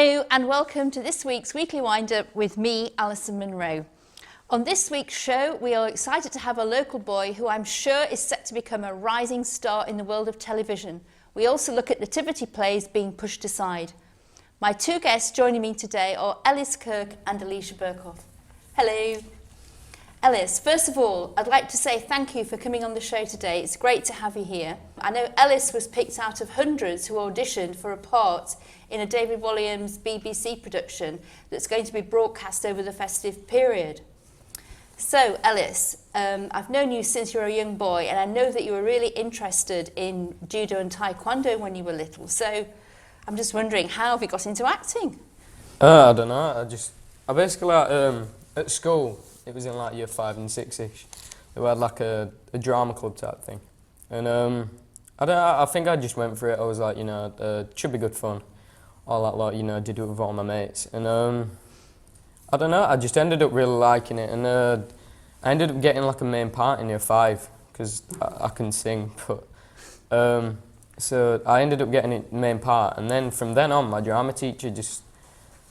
Hello and welcome to this week's Weekly Wind-Up with me, Alison Munro. On this week's show, we are excited to have a local boy who I'm sure is set to become a rising star in the world of television. We also look at nativity plays being pushed aside. My two guests joining me today are Ellis Kirk and Alisha Berkoh. Hello. Ellis, first of all, I'd like to say thank you for coming on the show today. It's great to have you here. I know Ellis was picked out of hundreds who auditioned for a part in a David Walliams BBC production that's going to be broadcast over the festive period. So, Ellis, I've known you since you were a young boy, and I know that you were really interested in judo and taekwondo when you were little. So, I'm just wondering, how have you got into acting? I don't know. I basically at school. It was in like year 5 and 6-ish. We had like a drama club type thing, and I think I just went for it. I was like, it should be good fun, all that lot. Did it with all my mates, and I don't know. I just ended up really liking it, and I ended up getting like a main part in year 5 because I can sing. But so I ended up getting a main part, and then from then on, my drama teacher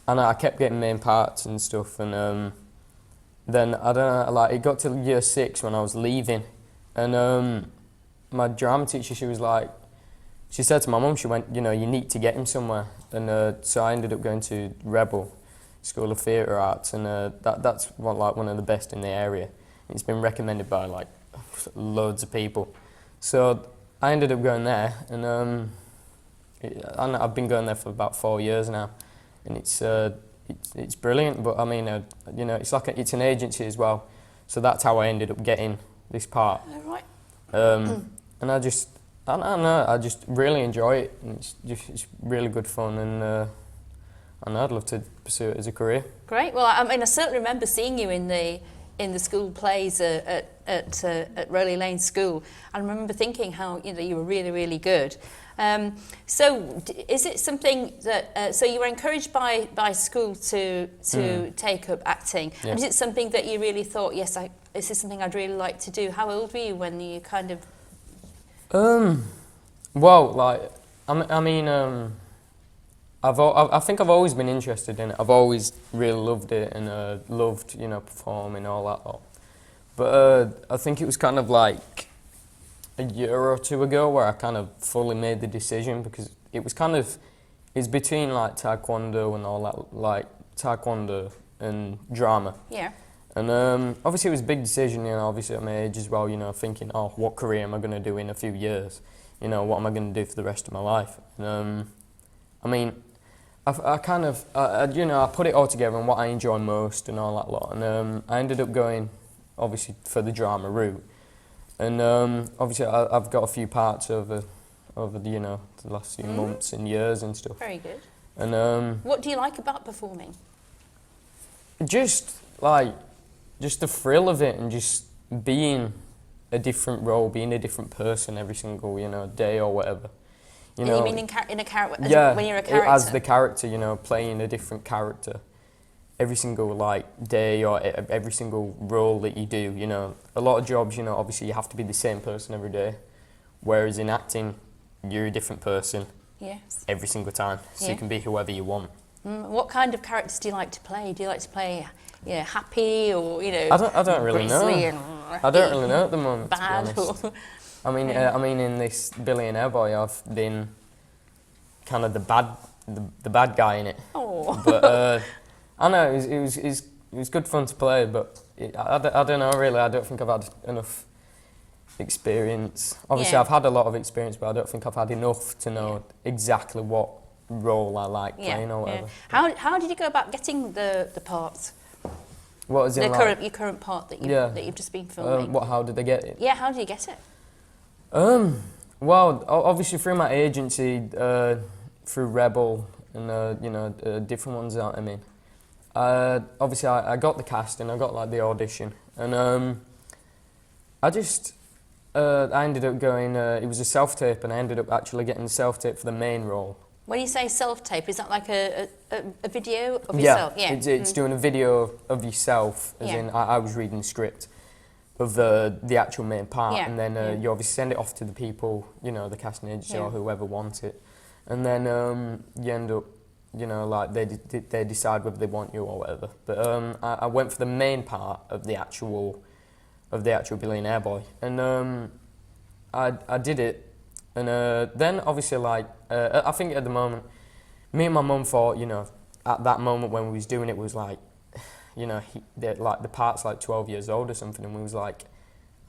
I kept getting main parts and stuff, and then I don't know, like it got to year 6 when I was leaving, and my drama teacher, she said to my mum, she went, you need to get him somewhere, and so I ended up going to Rebel School of Theatre Arts, and that's one of the best in the area. It's been recommended by like loads of people, so I ended up going there, and I've been going there for about 4 years now, and it's brilliant. But I mean, it's an agency as well, so that's how I ended up getting this part. Oh, right. And I don't know, I just really enjoy it, and it's really good fun, and I'd love to pursue it as a career. Great. Well, I mean, I certainly remember seeing you in the school plays at Rowley Lane School. I remember thinking how you were really, really good. So, is it something that so you were encouraged by school to take up acting? Yeah. And is it something that you really thought, yes, this is something I'd really like to do? How old were you when you kind of? Well, like I think I've always been interested in it. I've always really loved it, and loved performing, all that lot. But I think it was kind of like a year or 2 ago where I kind of fully made the decision, because it's between like taekwondo and all that, like taekwondo and drama. Yeah. And obviously it was a big decision, obviously at my age as well, thinking, oh, what career am I going to do in a few years? What am I going to do for the rest of my life? And I mean, I put it all together and what I enjoy most and all that lot, and I ended up going, obviously, for the drama route. And obviously I've got a few parts over the last few months and years and stuff. Very good. And what do you like about performing? Just the thrill of it, and just being a different role, being a different person every single day or whatever. You mean in a character? Yeah, when you're a character? As the character, playing a different character every single day, or every single role that you do. A lot of jobs, obviously you have to be the same person every day, whereas in acting, you're a different person. Yes. Every single time, so you can be whoever you want. What kind of characters do you like to play? Do you like to play, happy, or I don't really know. I don't really know at the moment. Bad. To be honest. I mean, in this Billionaire Boy, I've been kind of the bad guy in it. Oh. But I know it was good fun to play, but I don't know really. I don't think I've had enough experience. Obviously, I've had a lot of experience, but I don't think I've had enough to know exactly what role I like playing or whatever. Yeah. How did you go about getting the parts? What is it? Your current part that you've just been filming. How did they get it? Yeah, how did you get it? Well, obviously through my agency, through Rebel, and different ones. I mean, obviously I got the casting, I got like the audition, and I ended up going. It was a self-tape, and I ended up actually getting the self-tape for the main role. When you say self-tape, is that like a video of yourself? Yeah, it's doing a video of yourself, as in I was reading the script of the actual main part, and then you obviously send it off to the people, the casting agency or whoever wants it, and then you end up you know, like they decide whether they want you or whatever. But I went for the main part of the actual Billionaire Boy, and I did it, and then obviously like I think at the moment, me and my mum thought, you know, at that moment when we was doing it was like, you know, the part's like 12 years old or something, and we was like,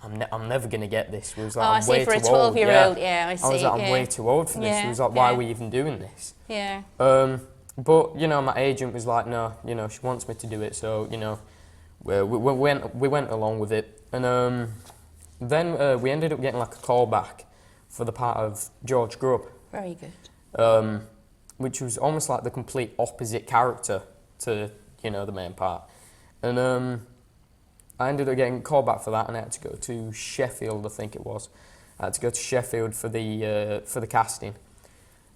I'm never gonna get this. We was like, I'm way too old. For a 12-year-old, yeah, I see. I was like, I'm way too old for this. Yeah, We was like, why are we even doing this? Yeah. But you know, my agent was like, no, you know, she wants me to do it, so you know, we went along with it, and then we ended up getting like a call back for the part of George Grubb. Very good. Which was almost like the complete opposite character to, you know, the main part, and I ended up getting called back for that, and I had to go to Sheffield, I think it was. I had to go to Sheffield for the casting,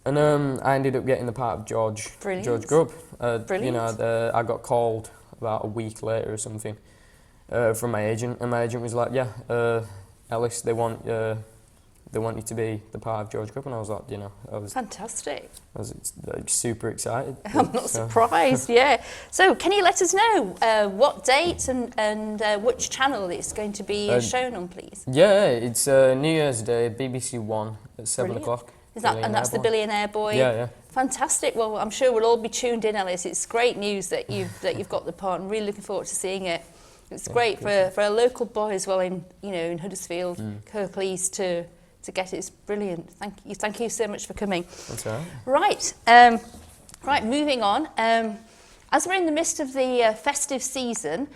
and I ended up getting the part of George Grubb. You know, I got called about a week later or something from my agent, and my agent was like, "Yeah, Ellis, they want you to be the part of George Grubb," and I was like, you know, Fantastic. I was like, super excited. I'm not surprised, yeah. So can you let us know what date and which channel it's going to be shown on, please? Yeah, it's New Year's Day, BBC One at 7 o'clock. That's the Billionaire Boy? Yeah. Fantastic. Well, I'm sure we'll all be tuned in, Ellis. It's great news that you've got the part. I'm really looking forward to seeing it. It's great for a local boy as well in Huddersfield, Kirklees to get it. It's brilliant. Thank you so much for coming. That's all right. Right, moving on. As we're in the midst of the festive season,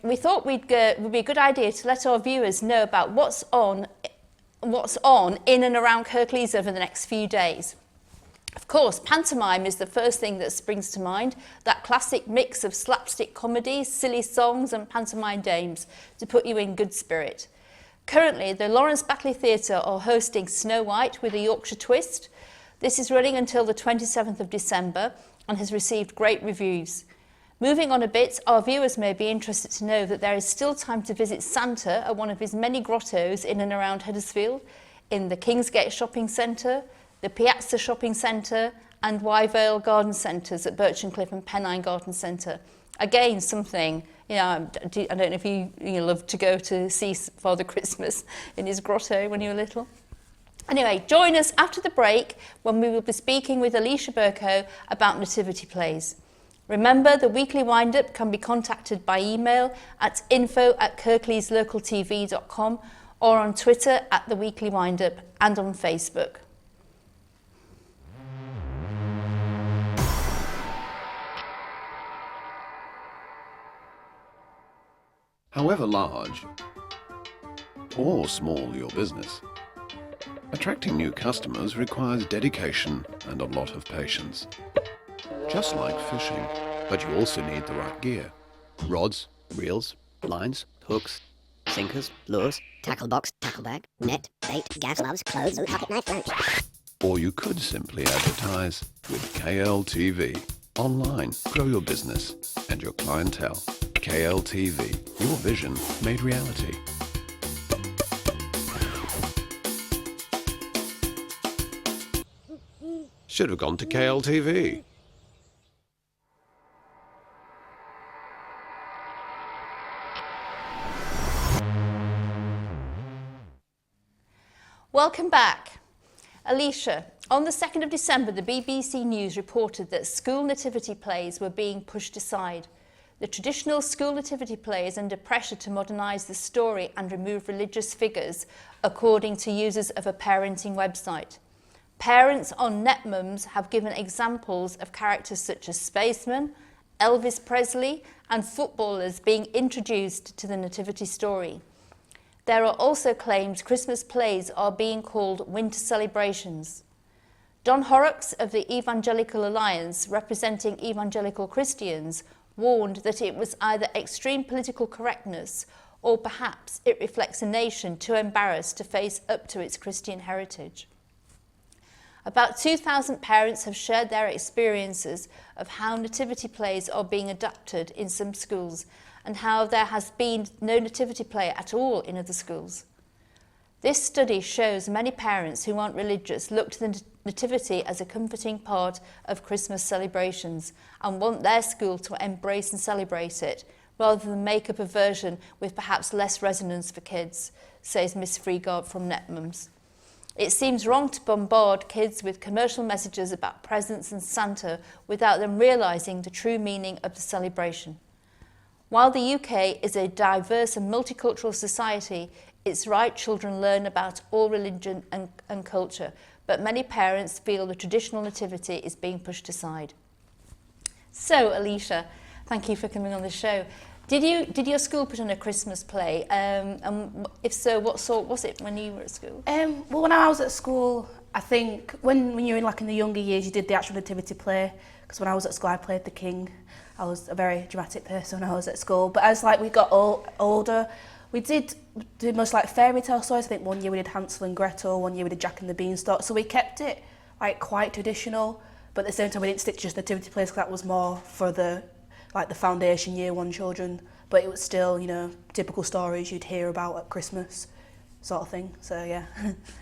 we thought would be a good idea to let our viewers know about what's on in and around Kirklees over the next few days. Of course, pantomime is the first thing that springs to mind, that classic mix of slapstick comedies, silly songs and pantomime dames to put you in good spirit. Currently, the Lawrence Batley Theatre are hosting Snow White with a Yorkshire twist. This is running until the 27th of December and has received great reviews. Moving on a bit, our viewers may be interested to know that there is still time to visit Santa at one of his many grottos in and around Huddersfield, in the Kingsgate Shopping Centre, the Piazza Shopping Centre and Wyvale Garden Centres at Birchencliffe and Pennine Garden Centre. Again, something, you know, I don't know if you love to go to see Father Christmas in his grotto when you were little. Anyway, join us after the break when we will be speaking with Alisha Berkoh about nativity plays. Remember, the weekly wind-up can be contacted by email at info@kirkleeslocaltv.com or on Twitter at The Weekly Wind-Up and on Facebook. However large or small your business, attracting new customers requires dedication and a lot of patience. Just like fishing, but you also need the right gear. Rods, reels, lines, hooks, sinkers, lures, tackle box, tackle bag, net, bait, gas gloves, clothes, pocket knife, lunch. Or you could simply advertise with KLTV. Online, grow your business and your clientele. KLTV, your vision made reality. Should have gone to KLTV. Welcome back. Alisha, on the 2nd of December, the BBC News reported that school nativity plays were being pushed aside. The traditional school nativity play is under pressure to modernise the story and remove religious figures, according to users of a parenting website. Parents on NetMums have given examples of characters such as spacemen, Elvis Presley and footballers being introduced to the nativity story. There are also claims Christmas plays are being called winter celebrations. Don Horrocks of the Evangelical Alliance, representing evangelical Christians, warned that it was either extreme political correctness or perhaps it reflects a nation too embarrassed to face up to its Christian heritage. About 2,000 parents have shared their experiences of how nativity plays are being adapted in some schools and how there has been no nativity play at all in other schools. This study shows many parents who aren't religious look to Nativity as a comforting part of Christmas celebrations and want their school to embrace and celebrate it, rather than make up a version with perhaps less resonance for kids, says Miss Freegard from Netmums. It seems wrong to bombard kids with commercial messages about presents and Santa without them realising the true meaning of the celebration. While the UK is a diverse and multicultural society, it's right children learn about all religion and culture, but many parents feel the traditional nativity is being pushed aside. So, Alisha, thank you for coming on the show. Did your school put on a Christmas play? And if so, what sort was it when you were at school? Well, when I was at school, I think when you were in the younger years, you did the actual nativity play. Because when I was at school, I played the king. I was a very dramatic person when I was at school. But as we got older, we did most fairy tale stories. I think one year we did Hansel and Gretel, one year we did Jack and the Beanstalk. So we kept it quite traditional, but at the same time we didn't stick to just nativity plays because that was more for the foundation year one children. But it was still, typical stories you'd hear about at Christmas, sort of thing. So yeah.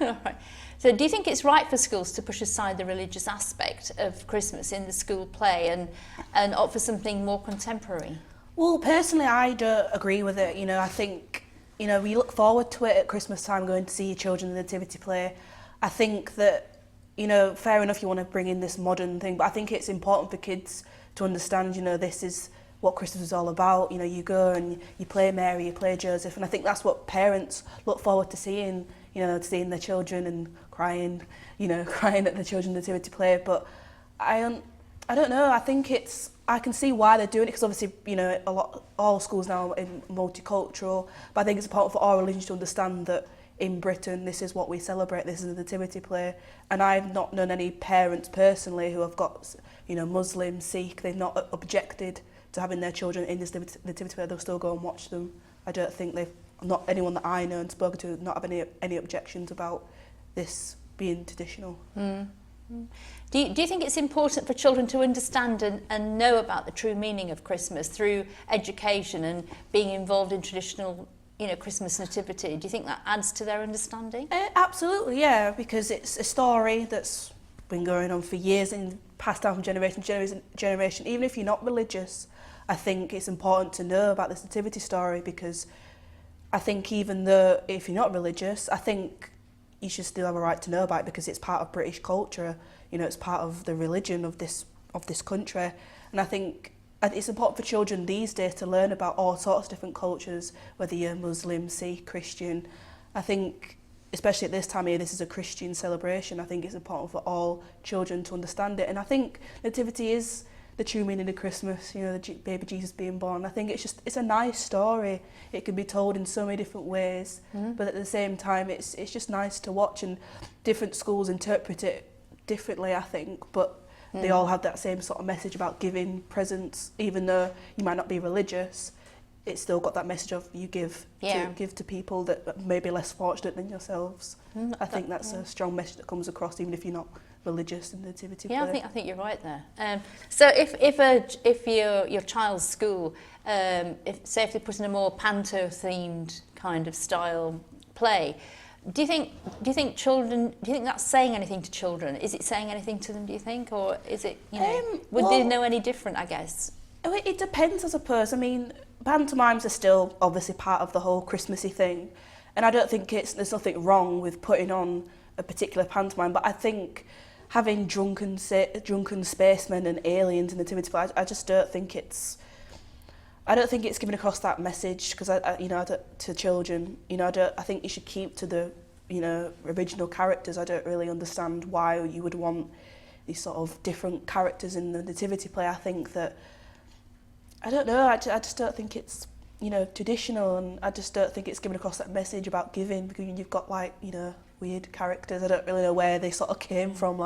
All right. So do you think it's right for schools to push aside the religious aspect of Christmas in the school play and opt for something more contemporary? Well, personally, I don't agree with it. I think, we look forward to it at Christmas time, going to see your children nativity play. I think that, fair enough, you want to bring in this modern thing, but I think it's important for kids to understand, this is what Christmas is all about. You go and you play Mary, you play Joseph, and I think that's what parents look forward to seeing, seeing their children and crying at the children's nativity play. But I don't know, I think I can see why they're doing it, because obviously, all schools now are multicultural, but I think it's important for all religions to understand that in Britain, this is what we celebrate, this is a nativity play. And I've not known any parents personally who have got, Muslim, Sikh, they've not objected to having their children in this nativity play, they'll still go and watch them. I don't think not anyone that I know and spoken to, not have any objections about this being traditional. Mm. Do you think it's important for children to understand and know about the true meaning of Christmas through education and being involved in traditional, Christmas nativity? Do you think that adds to their understanding? Absolutely, yeah, because it's a story that's been going on for years and passed down from generation to generation. Even if you're not religious, I think it's important to know about this nativity story, because I think even though if you're not religious, I think you should still have a right to know about it, because it's part of British culture. It's part of the religion of this country. And I think it's important for children these days to learn about all sorts of different cultures, whether you're Muslim, Sikh, Christian. I think, especially at this time of year, this is a Christian celebration. I think it's important for all children to understand it. And I think nativity is the true meaning of Christmas, the baby Jesus being born. I think it's a nice story. It can be told in so many different ways, but at the same time, it's just nice to watch, and different schools interpret it differently, I think, but they all have that same sort of message about giving presents. Even though you might not be religious, it's still got that message of you give to people that may be less fortunate than yourselves. I think that's a strong message that comes across even if you're not religious in the nativity play. I think you're right there. So if your child's school, if they put in a more panto themed kind of style play, do you think that's saying anything to children? Is it saying anything to them, do you think, or is it, would they know any different, I guess? It depends, I suppose. I mean, pantomimes are still obviously part of the whole Christmassy thing, and I don't think there's nothing wrong with putting on a particular pantomime, but I think having drunken spacemen and aliens in the nativity play, I just don't think it's giving across that message, because to children, I think you should keep to the original characters. I don't really understand why you would want these sort of different characters in the nativity play. I think that I just don't think it's traditional, and I just don't think it's giving across that message about giving, because you've got weird characters. I don't really know where they sort of came from,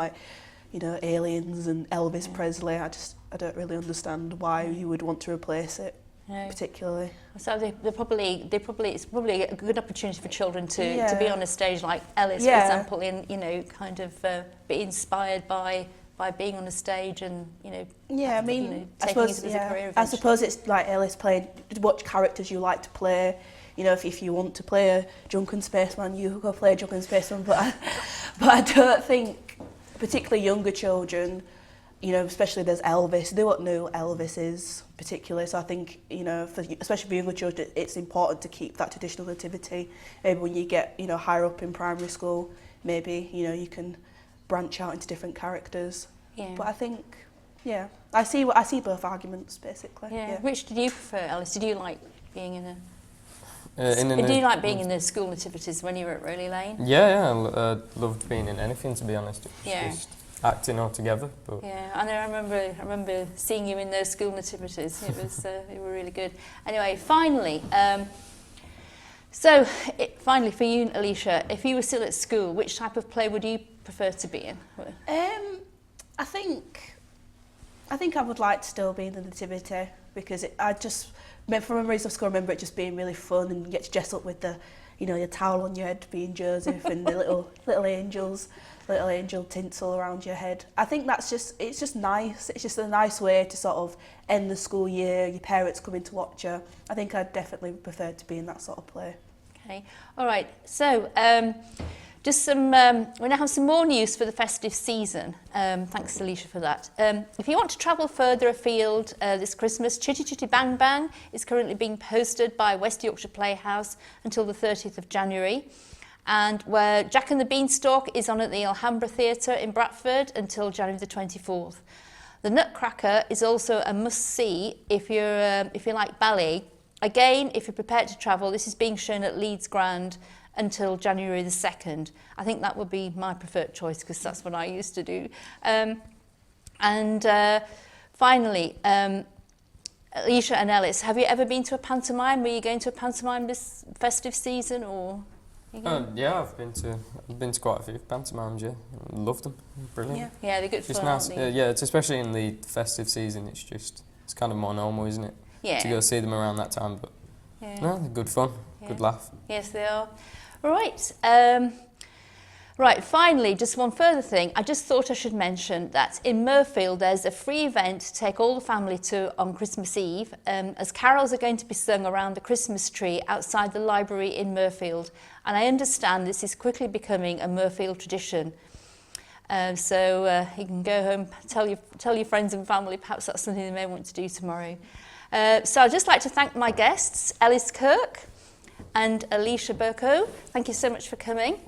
aliens and Elvis Presley. I don't really understand why you would want to replace it. No. Particularly. So it's probably a good opportunity for children to be on a stage like Ellis, for example, and kind of be inspired by being on a stage and taking it as a career. I suppose it's like Ellis playing. What characters you like to play. If you want to play a drunken spaceman, you go play a drunken spaceman. But I don't think particularly younger children, you know, especially there's Elvis, they won't know who Elvis is particularly. So I think, you know, especially for younger children, it's important to keep that traditional nativity. Maybe when you get, you know, higher up in primary school, maybe, you know, you can branch out into different characters. Yeah. But I think, yeah, I see both arguments basically. Yeah. Which did you prefer, Alice? Did you like being in a... Do you like being in the school nativities when you were at Rowley Lane? Yeah, I loved being in anything, to be honest. It was Yeah. just acting altogether. But Yeah, and I remember seeing you in those school nativities. It was they were really good. Anyway, finally, finally for you, Alisha, if you were still at school, which type of play would you prefer to be in? I think I would like to still be in the nativity because from memories of school, I remember it just being really fun and you get to dress up with the, you know, your towel on your head being Joseph and the little angel tinsel around your head. I think it's just nice. It's just a nice way to sort of end the school year. Your parents coming to watch you. I think I'd definitely prefer to be in that sort of play. Okay, all right. So just some, we now have some more news for the festive season. Thanks, Alisha, for that. If you want to travel further afield this Christmas, Chitty Chitty Bang Bang is currently being posted by West Yorkshire Playhouse until the 30th of January. And where Jack and the Beanstalk is on at the Alhambra Theatre in Bradford until January the 24th. The Nutcracker is also a must-see if you like ballet. Again, if you're prepared to travel, this is being shown at Leeds Grand until January the 2nd. I think that would be my preferred choice because that's what I used to do. Finally, Alisha and Ellis, have you ever been to a pantomime? Were you going to a pantomime this festive season or? Yeah, I've been to quite a few pantomimes. Yeah, loved them. Brilliant. Yeah, they're good Just fun. nice. Aren't they? Yeah, it's especially in the festive season. It's kind of more normal, isn't it? Yeah. To go see them around that time, but no, they're good fun, good laugh. Yes, they are. Right. Right, finally, just one further thing. I just thought I should mention that in Mirfield there's a free event to take all the family to on Christmas Eve, as carols are going to be sung around the Christmas tree outside the library in Mirfield. And I understand this is quickly becoming a Mirfield tradition. So you can go home, tell your friends and family, perhaps that's something they may want to do tomorrow. So I'd just like to thank my guests, Ellis Kirk and Alisha Berkoh. Thank you so much for coming.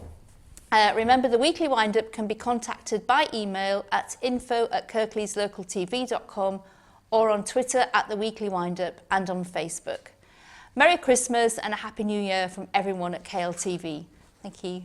Remember, the weekly wind-up can be contacted by email at info@kirkleeslocaltv.com or on Twitter @The Weekly Wind-Up and on Facebook. Merry Christmas and a Happy New Year from everyone at KLTV. Thank you.